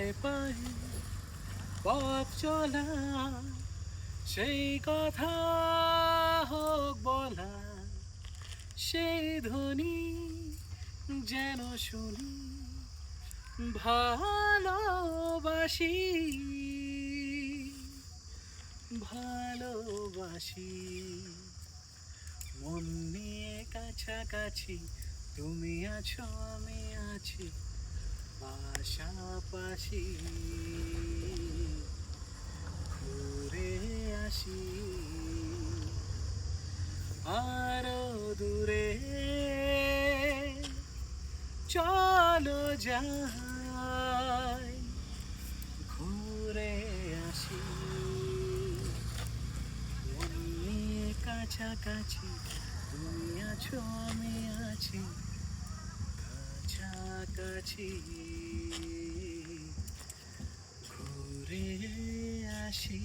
পায়ে পায়ে পথ চলা, সেই কথা হোক বলা, সেই ধ্বনি যেন শুনি, ভালোবাসি ভালোবাসি। মন নিয়ে কাছাকাছি, তুমি আছো আমি আছি পাশাপাশি, ঘুরে আসি আরো দূরে, চলো যাই ঘুরে আসি। মন নিয়ে কাছাকাছি, তুমি আছো আমি আছি কাছাকাছি, ঘুরে আসি।